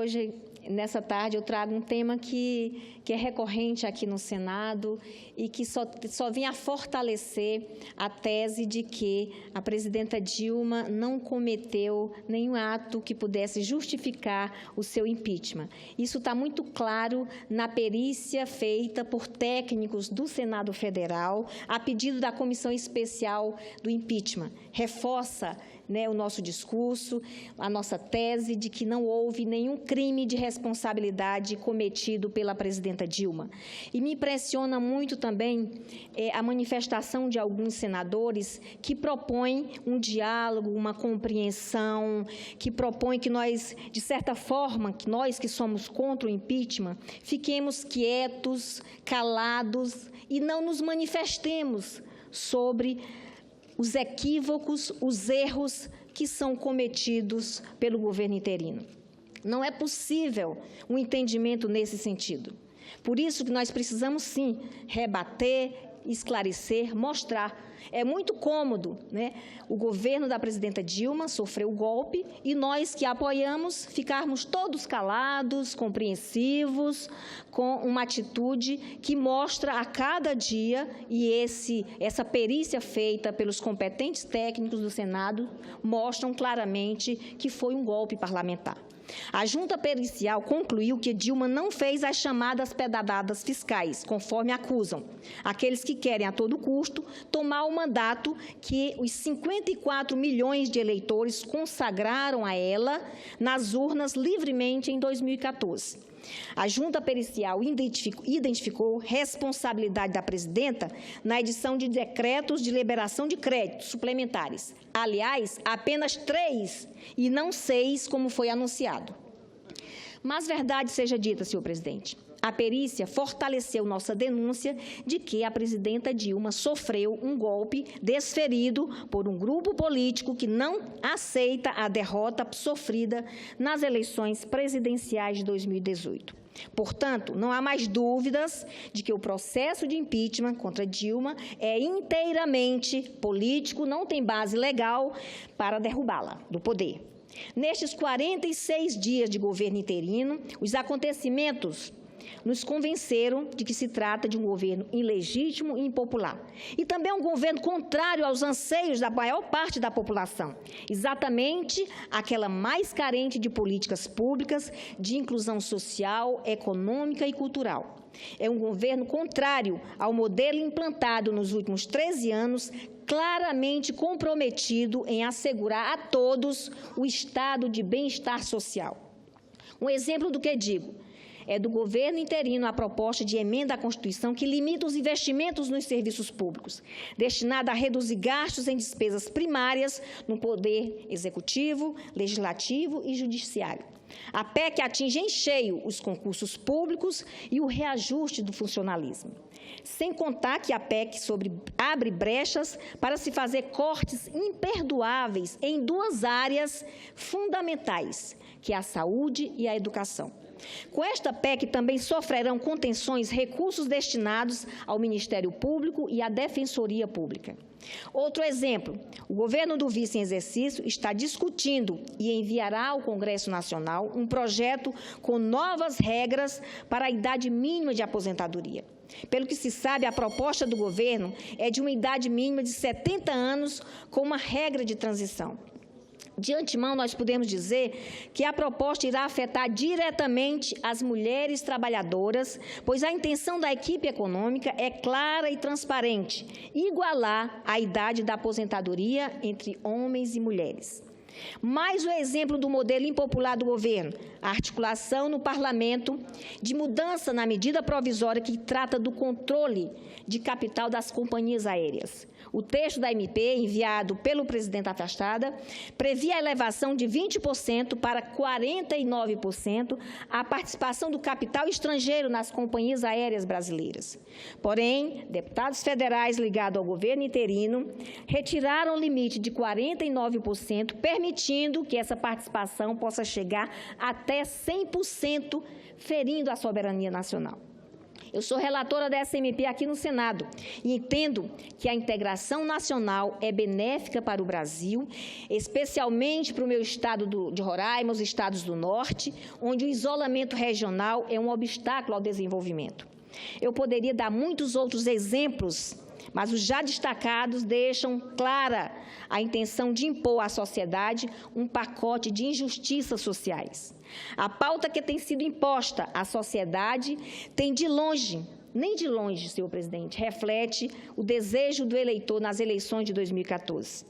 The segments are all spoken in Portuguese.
Hoje, nessa tarde, eu trago um tema que é recorrente aqui no Senado e que só vem a fortalecer a tese de que a presidenta Dilma não cometeu nenhum ato que pudesse justificar o seu impeachment. Isso está muito claro na perícia feita por técnicos do Senado Federal a pedido da Comissão Especial do Impeachment. Reforça o nosso discurso, a nossa tese de que não houve nenhum crime de responsabilidade cometido pela presidenta Dilma. E me impressiona muito também a manifestação de alguns senadores que propõem um diálogo, uma compreensão, que propõem que nós, de certa forma, que nós que somos contra o impeachment, fiquemos quietos, calados e não nos manifestemos sobre os equívocos, os erros que são cometidos pelo governo interino. Não é possível um entendimento nesse sentido. Por isso que nós precisamos, sim, rebater, esclarecer, mostrar. É muito cômodo, o governo da presidenta Dilma sofreu o golpe e nós que apoiamos ficarmos todos calados, compreensivos, com uma atitude que mostra a cada dia, e essa perícia feita pelos competentes técnicos do Senado mostram claramente que foi um golpe parlamentar. A junta pericial concluiu que Dilma não fez as chamadas pedaladas fiscais, conforme acusam aqueles que querem, a todo custo, tomar o mandato que os 54 milhões de eleitores consagraram a ela nas urnas livremente em 2014. A junta pericial identificou responsabilidade da presidenta na edição de decretos de liberação de créditos suplementares. Aliás, apenas 3 e não 6, como foi anunciado. Mas verdade seja dita, senhor presidente, a perícia fortaleceu nossa denúncia de que a presidenta Dilma sofreu um golpe desferido por um grupo político que não aceita a derrota sofrida nas eleições presidenciais de 2018. Portanto, não há mais dúvidas de que o processo de impeachment contra Dilma é inteiramente político, não tem base legal para derrubá-la do poder. Nestes 46 dias de governo interino, os acontecimentos nos convenceram de que se trata de um governo ilegítimo e impopular. E também um governo contrário aos anseios da maior parte da população, exatamente aquela mais carente de políticas públicas, de inclusão social, econômica e cultural. É um governo contrário ao modelo implantado nos últimos 13 anos, claramente comprometido em assegurar a todos o estado de bem-estar social. Um exemplo do que digo é do governo interino a proposta de emenda à Constituição que limita os investimentos nos serviços públicos, destinada a reduzir gastos em despesas primárias no poder executivo, legislativo e judiciário. A PEC atinge em cheio os concursos públicos e o reajuste do funcionalismo. Sem contar que a PEC abre brechas para se fazer cortes imperdoáveis em 2 áreas fundamentais, que é a saúde e a educação. Com esta PEC também sofrerão contenções recursos destinados ao Ministério Público e à Defensoria Pública. Outro exemplo, o governo do vice em exercício está discutindo e enviará ao Congresso Nacional um projeto com novas regras para a idade mínima de aposentadoria. Pelo que se sabe, a proposta do governo é de uma idade mínima de 70 anos com uma regra de transição. De antemão, nós podemos dizer que a proposta irá afetar diretamente as mulheres trabalhadoras, pois a intenção da equipe econômica é clara e transparente, igualar a idade da aposentadoria entre homens e mulheres. Mais um exemplo do modelo impopular do governo, a articulação no parlamento de mudança na medida provisória que trata do controle de capital das companhias aéreas. O texto da MP, enviado pelo presidente afastada, previa a elevação de 20% para 49% a participação do capital estrangeiro nas companhias aéreas brasileiras. Porém, deputados federais ligados ao governo interino retiraram o limite de 49%, permitindo que essa participação possa chegar até 100%, ferindo a soberania nacional. Eu sou relatora dessa MP aqui no Senado e entendo que a integração nacional é benéfica para o Brasil, especialmente para o meu estado de Roraima, os estados do Norte, onde o isolamento regional é um obstáculo ao desenvolvimento. Eu poderia dar muitos outros exemplos, mas os já destacados deixam clara a intenção de impor à sociedade um pacote de injustiças sociais. A pauta que tem sido imposta à sociedade tem de longe, nem de longe, senhor presidente, reflete o desejo do eleitor nas eleições de 2014.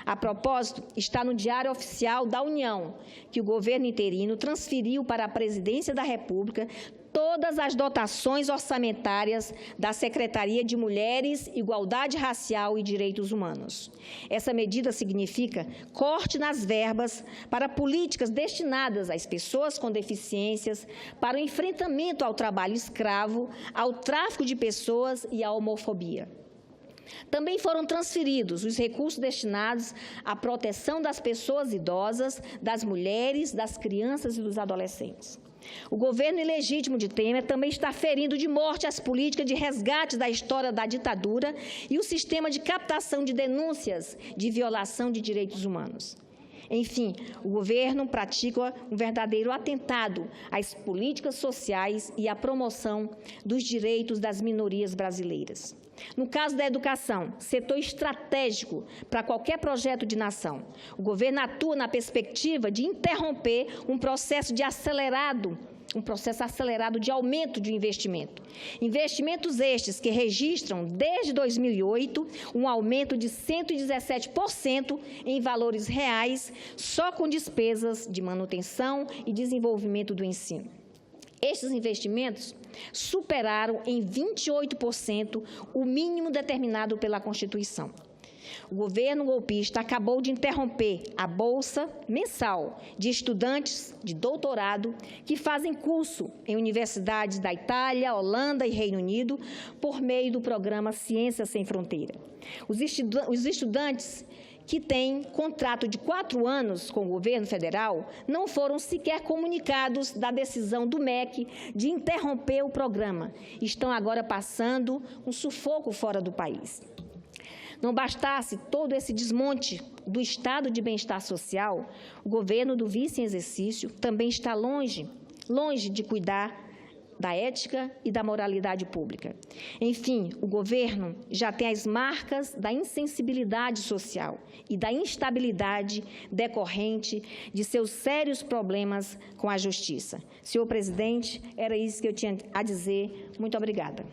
A propósito, está no Diário Oficial da União que o governo interino transferiu para a Presidência da República todas as dotações orçamentárias da Secretaria de Mulheres, Igualdade Racial e Direitos Humanos. Essa medida significa corte nas verbas para políticas destinadas às pessoas com deficiências, para o enfrentamento ao trabalho escravo, ao tráfico de pessoas e à homofobia. Também foram transferidos os recursos destinados à proteção das pessoas idosas, das mulheres, das crianças e dos adolescentes. O governo ilegítimo de Temer também está ferindo de morte as políticas de resgate da história da ditadura e o sistema de captação de denúncias de violação de direitos humanos. Enfim, o governo pratica um verdadeiro atentado às políticas sociais e à promoção dos direitos das minorias brasileiras. No caso da educação, setor estratégico para qualquer projeto de nação, o governo atua na perspectiva de interromper um processo acelerado de aumento de investimento. Investimentos estes que registram, desde 2008, um aumento de 117% em valores reais, só com despesas de manutenção e desenvolvimento do ensino. Estes investimentos superaram em 28% o mínimo determinado pela Constituição. O governo golpista acabou de interromper a bolsa mensal de estudantes de doutorado que fazem curso em universidades da Itália, Holanda e Reino Unido por meio do programa Ciência Sem Fronteira. Os estudantes que têm contrato de 4 anos com o governo federal não foram sequer comunicados da decisão do MEC de interromper o programa. Estão agora passando um sufoco fora do país. Não bastasse todo esse desmonte do estado de bem-estar social, o governo do vice em exercício também está longe de cuidar da ética e da moralidade pública. Enfim, o governo já tem as marcas da insensibilidade social e da instabilidade decorrente de seus sérios problemas com a justiça. Senhor presidente, era isso que eu tinha a dizer. Muito obrigada.